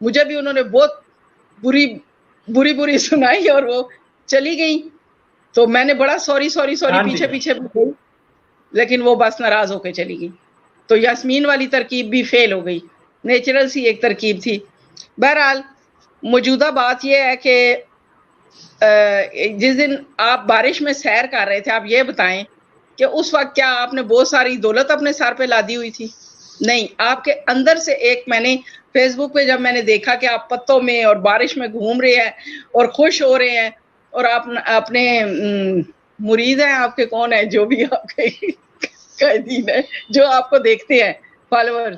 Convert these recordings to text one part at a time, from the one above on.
مجھے بھی انہوں نے بہت بری سنائی اور وہ چلی گئی. تو میں نے بڑا سوری پیچھے گئی, لیکن وہ بس ناراض ہو کے چلی گئی. تو یاسمین والی ترکیب بھی فیل ہو گئی, نیچرل سی ایک ترکیب تھی. بہرحال موجودہ بات یہ ہے کہ جس دن آپ بارش میں سیر کر رہے تھے, آپ یہ بتائیں کہ اس وقت کیا آپ نے بہت ساری دولت اپنے سر پہ لادی ہوئی تھی؟ نہیں, آپ کے اندر سے ایک, میں نے فیس بک پہ جب میں نے دیکھا کہ آپ پتوں میں اور بارش میں گھوم رہے ہیں اور خوش ہو رہے ہیں, اور آپ اپنے مرید ہیں آپ کے, کون ہیں جو بھی آپ کے قائدین ہیں جو آپ کو دیکھتے ہیں, فالوورز,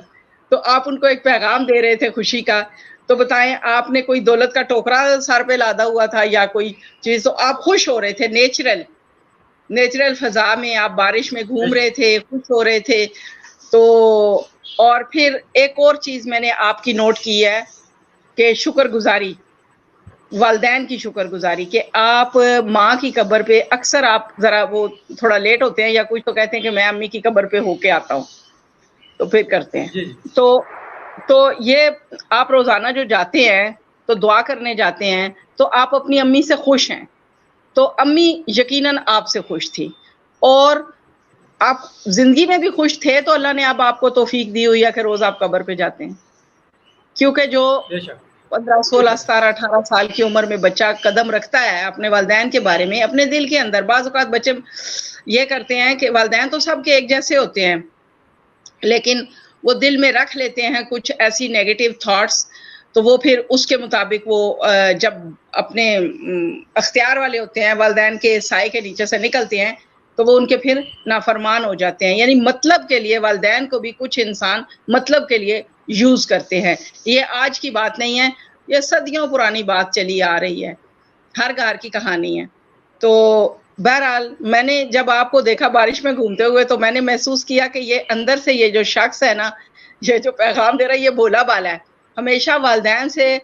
تو آپ ان کو ایک پیغام دے رہے تھے خوشی کا. تو بتائیں, آپ نے کوئی دولت کا ٹوکرا سر پہ لادا ہوا تھا یا کوئی چیز؟ تو آپ خوش ہو رہے تھے, نیچرل فضا میں آپ بارش میں گھوم رہے تھے, خوش ہو رہے تھے. تو اور پھر ایک اور چیز میں نے آپ کی نوٹ کی ہے کہ شکر گزاری, والدین کی شکر گزاری, کہ آپ ماں کی قبر پہ اکثر آپ ذرا وہ تھوڑا لیٹ ہوتے ہیں, یا کچھ تو کہتے ہیں کہ میں امی کی قبر پہ ہو کے آتا ہوں تو پھر کرتے ہیں. جی تو یہ آپ روزانہ جو جاتے ہیں تو دعا کرنے جاتے ہیں, تو آپ اپنی امی سے خوش ہیں, تو امی یقیناً آپ سے خوش تھی, اور آپ زندگی میں بھی خوش تھے, تو اللہ نے اب آپ کو توفیق دی ہوئی ہے کہ روز آپ قبر پہ جاتے ہیں. کیونکہ جو 15 16 17 18 سال کی عمر میں بچہ قدم رکھتا ہے اپنے والدین کے بارے میں, اپنے دل کے اندر, بعض اوقات بچے یہ کرتے ہیں کہ والدین تو سب کے ایک جیسے ہوتے ہیں, لیکن وہ دل میں رکھ لیتے ہیں کچھ ایسی نیگیٹو تھاٹس, تو وہ پھر اس کے مطابق وہ جب اپنے اختیار والے ہوتے ہیں, والدین کے سائے کے نیچے سے نکلتے ہیں, تو وہ ان کے پھر نافرمان ہو جاتے ہیں. یعنی مطلب کے لیے والدین کو بھی کچھ انسان مطلب کے لیے یوز کرتے ہیں. یہ آج کی بات نہیں ہے, یہ صدیوں پرانی بات چلی آ رہی ہے, ہر گھر کی کہانی ہے. تو بہرحال میں نے جب آپ کو دیکھا بارش میں گھومتے ہوئے, تو میں نے محسوس کیا کہ یہ اندر سے یہ جو شخص ہے نا, یہ جو پیغام دے رہا ہے, یہ بھولا بالا ہے. ہمیشہ والدین سے,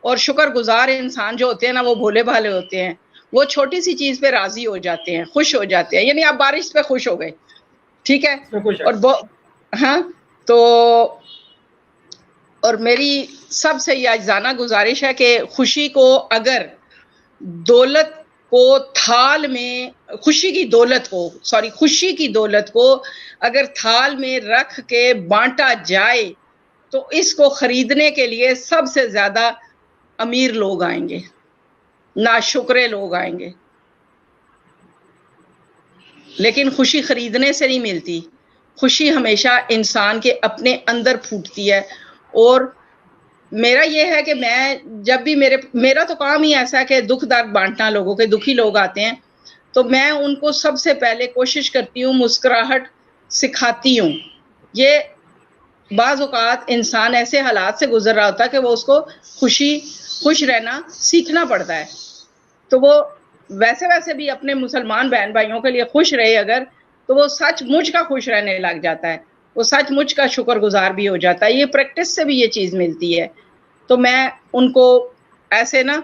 اور شکر گزار انسان جو ہوتے ہیں نا, وہ بھولے بھالے ہوتے ہیں, وہ چھوٹی سی چیز پہ راضی ہو جاتے ہیں, خوش ہو جاتے ہیں. یعنی آپ بارش پہ خوش ہو گئے, ٹھیک ہے, ہاں, تو اور میری سب سے یہ اجزانہ گزارش ہے کہ خوشی کو اگر دولت کو تھال میں, خوشی کی دولت کو اگر تھال میں رکھ کے بانٹا جائے, تو اس کو خریدنے کے لیے سب سے زیادہ امیر لوگ آئیں گے, ناشکرے لوگ آئیں گے. لیکن خوشی خریدنے سے نہیں ملتی, خوشی ہمیشہ انسان کے اپنے اندر پھوٹتی ہے. اور میرا یہ ہے کہ میں جب بھی میرا تو کام ہی ایسا ہے کہ دکھ درد بانٹنا, لوگوں کے دکھی لوگ آتے ہیں تو میں ان کو سب سے پہلے کوشش کرتی ہوں, مسکراہٹ سکھاتی ہوں. یہ بعض اوقات انسان ایسے حالات سے گزر رہا ہوتا ہے کہ وہ اس کو خوش رہنا سیکھنا پڑتا ہے. تو وہ ویسے بھی اپنے مسلمان بہن بھائیوں کے لیے خوش رہے اگر, تو وہ سچ مچ کا خوش رہنے لگ جاتا ہے, وہ سچ مچ کا شکر گزار بھی ہو جاتا ہے. یہ پریکٹس سے بھی یہ چیز ملتی ہے. تو میں ان کو ایسے نا,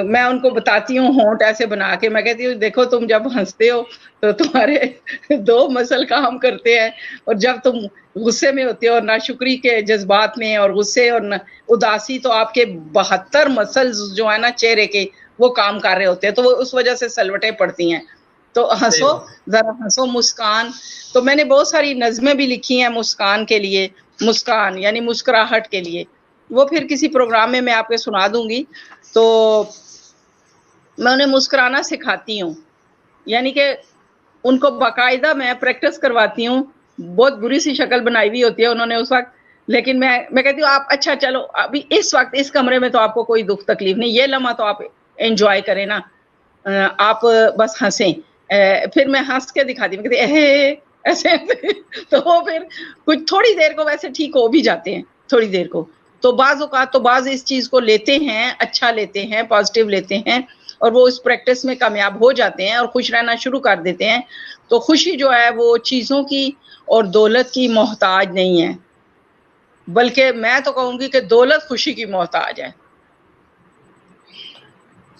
میں ان کو بتاتی ہوں ہونٹ ایسے بنا کے, میں کہتی ہوں دیکھو تم جب ہنستے ہو تو تمہارے 2 مسل کام کرتے ہیں, اور جب تم غصے میں ہوتے ہو اور ناشکری کے جذبات میں اور غصے اور اداسی, تو آپ کے 72 مسلز جو ہے نا چہرے کے, وہ کام کر رہے ہوتے ہیں, تو وہ اس وجہ سے سلوٹیں پڑتی ہیں. تو ہنسو, ذرا ہنسو, مسکان. تو میں نے بہت ساری نظمیں بھی لکھی ہیں مسکان کے لیے, مسکان یعنی مسکراہٹ کے لیے, وہ پھر کسی پروگرام میں آپ کو سنا دوں گی. تو میں انہیں مسکرانا سکھاتی ہوں, یعنی کہ ان کو باقاعدہ میں پریکٹس کرواتی ہوں. بہت بری سی شکل بنائی ہوئی ہوتی ہے انہوں نے اس وقت, لیکن میں کہتی ہوں آپ اچھا چلو ابھی اس وقت اس کمرے میں تو آپ کو کوئی دکھ تکلیف نہیں, یہ لمحہ تو آپ انجوائے کریں نا, آپ بس ہنسیں. پھر میں ہنس کے دکھاتی ہوں, کہتی ایسے تو پھر کچھ تھوڑی دیر کو ویسے ٹھیک ہو بھی جاتے ہیں, تھوڑی دیر کو. تو بعض اوقات تو بعض اس چیز کو لیتے ہیں, اچھا لیتے ہیں, پازیٹیو لیتے ہیں, اور وہ اس پریکٹس میں کامیاب ہو جاتے ہیں اور خوش رہنا شروع کر دیتے ہیں. تو خوشی جو ہے وہ چیزوں کی اور دولت کی محتاج نہیں ہے, بلکہ میں تو کہوں گی کہ دولت خوشی کی محتاج ہے.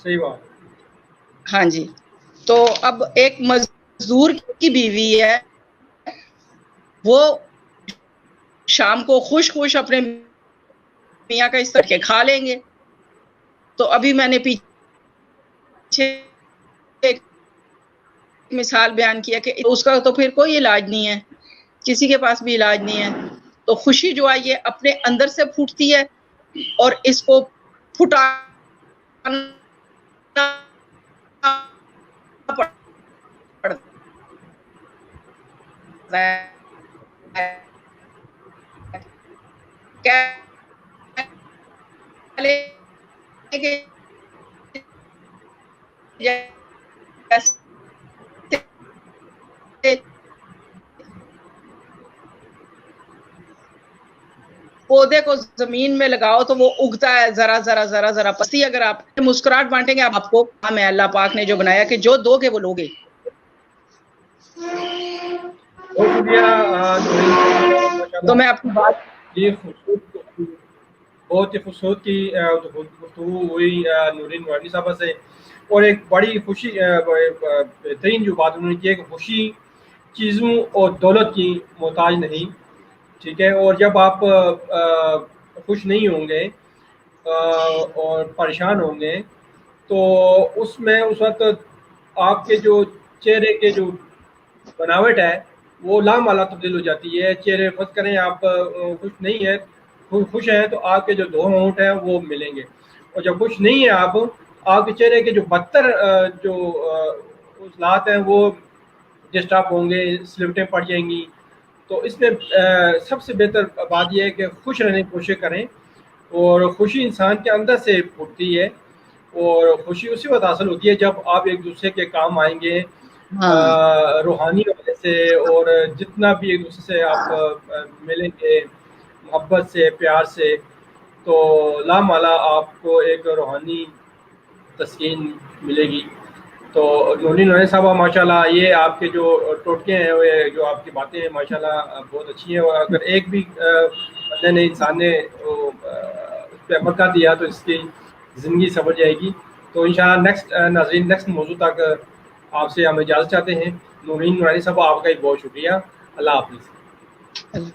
صحیح بات. ہاں جی. تو اب ایک مزدور کی بیوی ہے, وہ شام کو خوش اپنے میاں کا اس طرح کے کھا لیں گے. تو ابھی میں نے پیچھے ایک مثال بیان کیا کہ اس کا تو پھر کوئی علاج نہیں ہے, کسی کے پاس بھی علاج نہیں ہے. تو خوشی جو ہے یہ اپنے اندر سے پھوٹتی ہے اور اس کو پھٹانا پڑتا ہے. پودے کو زمین میں لگاؤ تو وہ اگتا ہے ذرا ذرا ذرا ذرا پستی. اگر آپ مسکراہٹ بانٹیں گے آپ کو ہمیں اللہ پاک نے جو بنایا کہ جو دو گے وہ لوگے. بہت شکریہ. تو میں آپ کی بات بہت ہی خوبصورت کی گفتگو ہوئی نورین نورانی صاحبہ سے, اور ایک بڑی خوشی بہترین جو بات انہوں نے کی ہے کہ خوشی چیزوں اور دولت کی محتاج نہیں, ٹھیک ہے. اور جب آپ خوش نہیں ہوں گے اور پریشان ہوں گے تو اس میں اس وقت آپ کے جو چہرے کے جو بناوٹ ہے وہ لامالا تبدیل ہو جاتی ہے. چہرے فرض کریں آپ خوش نہیں ہیں, خوش ہیں تو آپ کے جو دو ہونٹ ہیں وہ ملیں گے, اور جب خوش نہیں ہیں آپ کے چہرے کے جو بدتر جو اصلاحات ہیں وہ ڈسٹرب ہوں گے, سلوٹیں پڑ جائیں گی. تو اس میں سب سے بہتر بات یہ ہے کہ خوش رہنے کی کوشش کریں, اور خوشی انسان کے اندر سے پھوٹتی ہے, اور خوشی اسی وقت حاصل ہوتی ہے جب آپ ایک دوسرے کے کام آئیں گے روحانی وجہ سے, اور جتنا بھی ایک دوسرے سے آپ ملیں گے محبت سے پیار سے تو لامالا آپ کو ایک روحانی تسکین ملے گی. تو نورین نورانی صاحبہ ماشاءاللہ یہ آپ کے جو ٹوٹکے ہیں جو آپ کی باتیں ہیں ماشاءاللہ بہت اچھی ہیں, اور اگر ایک بھی بندے نے انسان نے اس پہ عمل کر دیا تو اس کی زندگی سنور جائے گی. تو انشاءاللہ نیکسٹ ناظرین نیکسٹ موضوع تک آپ سے ہم اجازت چاہتے ہیں. نورین نورانی صاحبہ آپ کا ایک بہت شکریہ. اللہ حافظ.